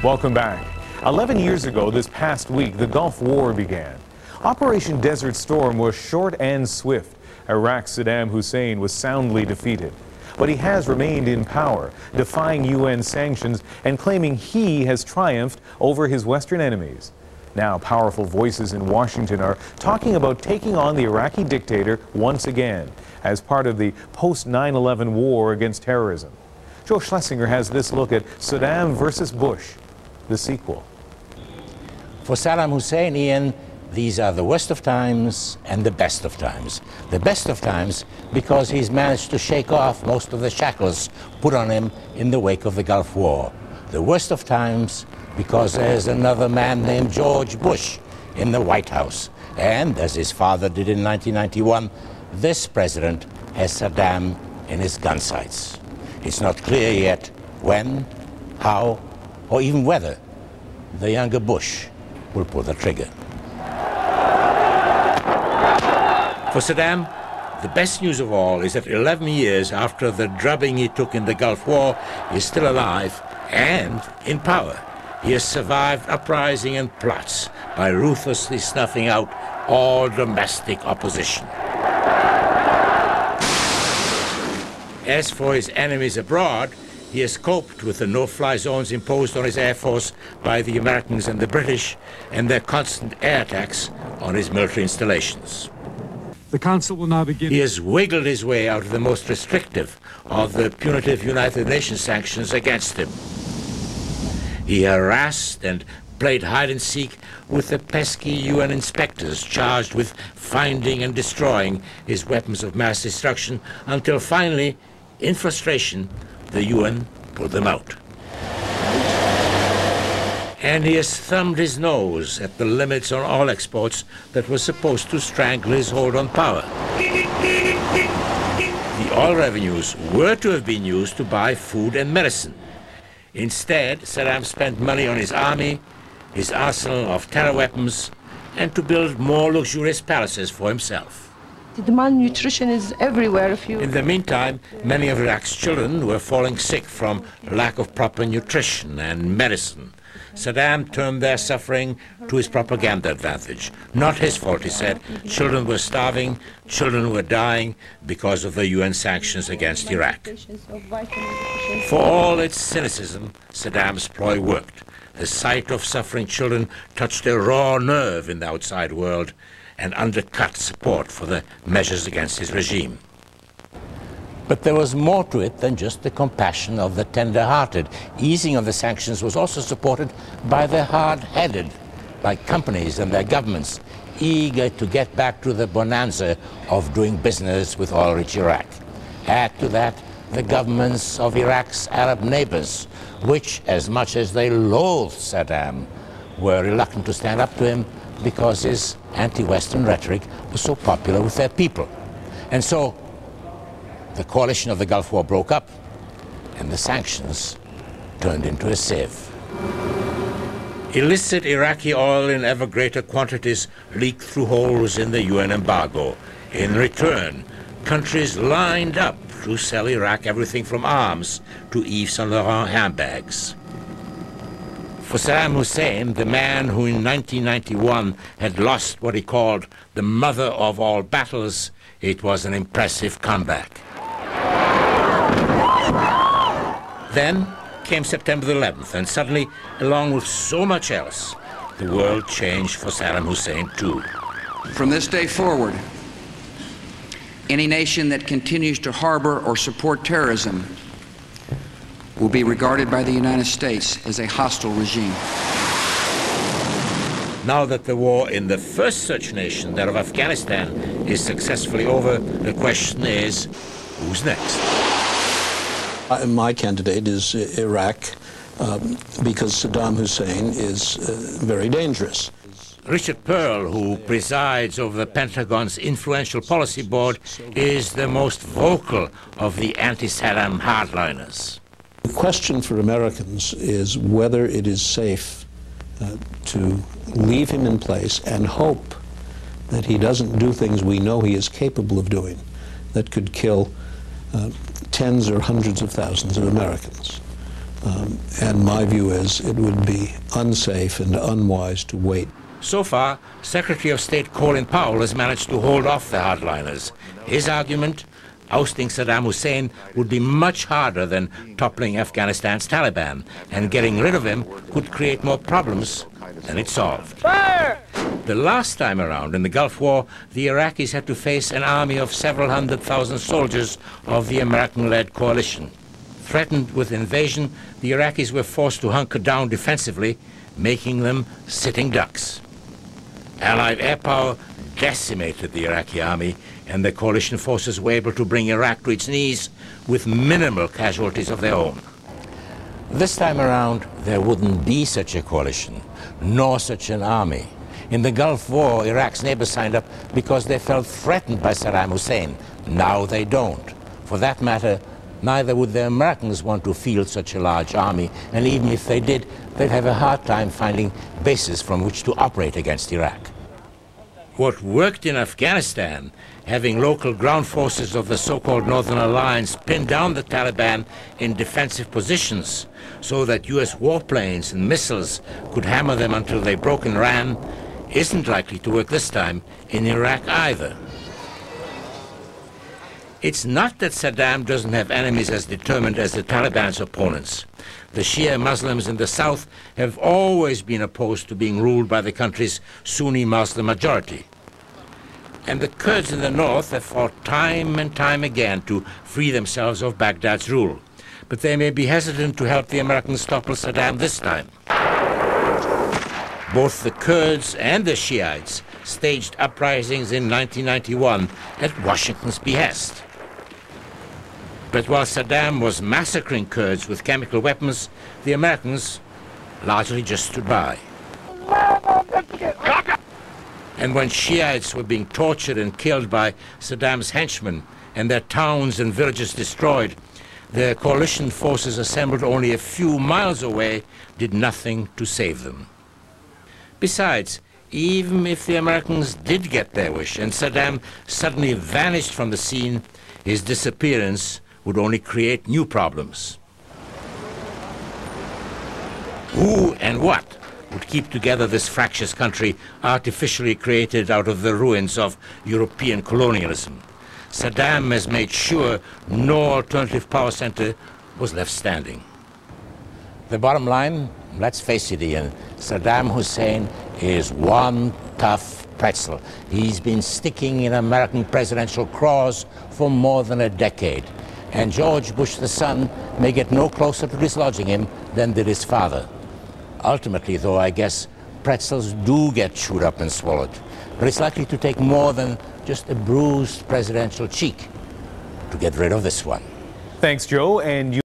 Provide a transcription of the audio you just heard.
Welcome back. 11 years ago this past week, the Gulf War began. Operation Desert Storm was short and swift. Iraq's Saddam Hussein was soundly defeated. But he has remained in power, defying UN sanctions and claiming he has triumphed over his Western enemies. Now, powerful voices in Washington are talking about taking on the Iraqi dictator once again as part of the post-9/11 war against terrorism. Joe Schlesinger has this look at Saddam versus Bush, the sequel. For Saddam Hussein, Ian, these are the worst of times and the best of times. The best of times because he's managed to shake off most of the shackles put on him in the wake of the Gulf War. The worst of times because there's another man named George Bush in the White House. And, as his father did in 1991, this president has Saddam in his gun sights. It's not clear yet when, how, or even whether the younger Bush will pull the trigger. For Saddam, the best news of all is that 11 years after the drubbing he took in the Gulf War, he is still alive and in power. He has survived uprising and plots by ruthlessly snuffing out all domestic opposition. As for his enemies abroad, he has coped with the no-fly zones imposed on his Air Force by the Americans and the British and their constant air attacks on his military installations. The Council will now begin. He has wiggled his way out of the most restrictive of the punitive United Nations sanctions against him. He harassed and played hide-and-seek with the pesky UN inspectors charged with finding and destroying his weapons of mass destruction until finally, in frustration, the UN pulled them out. And he has thumbed his nose at the limits on oil exports that were supposed to strangle his hold on power. The oil revenues were to have been used to buy food and medicine. Instead, Saddam spent money on his army, his arsenal of terror weapons, and to build more luxurious palaces for himself. The malnutrition is everywhere. In the meantime, many of Iraq's children were falling sick from lack of proper nutrition and medicine. Saddam turned their suffering to his propaganda advantage. Not his fault, he said. Children were starving, children were dying because of the UN sanctions against Iraq. For all its cynicism, Saddam's ploy worked. The sight of suffering children touched a raw nerve in the outside world and undercut support for the measures against his regime. But there was more to it than just the compassion of the tender-hearted. Easing of the sanctions was also supported by the hard-headed, by companies and their governments, eager to get back to the bonanza of doing business with oil-rich Iraq. Add to that the governments of Iraq's Arab neighbors, which, as much as they loathed Saddam, were reluctant to stand up to him because his anti-Western rhetoric was so popular with their people. And so, the coalition of the Gulf War broke up, and the sanctions turned into a sieve. Illicit Iraqi oil in ever greater quantities leaked through holes in the UN embargo. In return, countries lined up to sell Iraq everything from arms to Yves Saint Laurent handbags. For Saddam Hussein, the man who in 1991 had lost what he called the mother of all battles, it was an impressive comeback. Then came September the 11th, and suddenly, along with so much else, the world changed for Saddam Hussein too. From this day forward, any nation that continues to harbor or support terrorism will be regarded by the United States as a hostile regime. Now that the war in the first such nation, that of Afghanistan, is successfully over, the question is, who's next? My candidate is Iraq because Saddam Hussein is very dangerous. Richard Pearl, who presides over the Pentagon's influential policy board, is the most vocal of the anti-Saddam hardliners. The question for Americans is whether it is safe to leave him in place and hope that he doesn't do things we know he is capable of doing that could kill tens or hundreds of thousands of Americans. And my view is it would be unsafe and unwise to wait. So far, Secretary of State Colin Powell has managed to hold off the hardliners. His argument, ousting Saddam Hussein would be much harder than toppling Afghanistan's Taliban, and getting rid of him could create more problems than it solved. Fire! The last time around in the Gulf War, the Iraqis had to face an army of several 100,000 soldiers of the American-led coalition. Threatened with invasion, the Iraqis were forced to hunker down defensively, making them sitting ducks. Allied air power decimated the Iraqi army, and the coalition forces were able to bring Iraq to its knees with minimal casualties of their own. This time around, there wouldn't be such a coalition, nor such an army. In the Gulf War, Iraq's neighbors signed up because they felt threatened by Saddam Hussein. Now they don't. For that matter, neither would the Americans want to field such a large army, and even if they did, they'd have a hard time finding bases from which to operate against Iraq. What worked in Afghanistan, having local ground forces of the so-called Northern Alliance pin down the Taliban in defensive positions so that US warplanes and missiles could hammer them until they broke and ran, isn't likely to work this time in Iraq either. It's not that Saddam doesn't have enemies as determined as the Taliban's opponents. The Shia Muslims in the south have always been opposed to being ruled by the country's Sunni Muslim majority. And the Kurds in the north have fought time and time again to free themselves of Baghdad's rule. But they may be hesitant to help the Americans topple Saddam this time. Both the Kurds and the Shiites staged uprisings in 1991 at Washington's behest. But while Saddam was massacring Kurds with chemical weapons, the Americans largely just stood by. And when Shiites were being tortured and killed by Saddam's henchmen and their towns and villages destroyed, the coalition forces assembled only a few miles away did nothing to save them. Besides, even if the Americans did get their wish and Saddam suddenly vanished from the scene, his disappearance would only create new problems. Who and what would keep together this fractious country artificially created out of the ruins of European colonialism? Saddam has made sure no alternative power center was left standing. The bottom line, let's face it, Ian, Saddam Hussein is one tough pretzel. He's been sticking in American presidential craws for more than a decade. And George Bush the son may get no closer to dislodging him than did his father. Ultimately, though, I guess pretzels do get chewed up and swallowed. But it's likely to take more than just a bruised presidential cheek to get rid of this one. Thanks, Joe. And you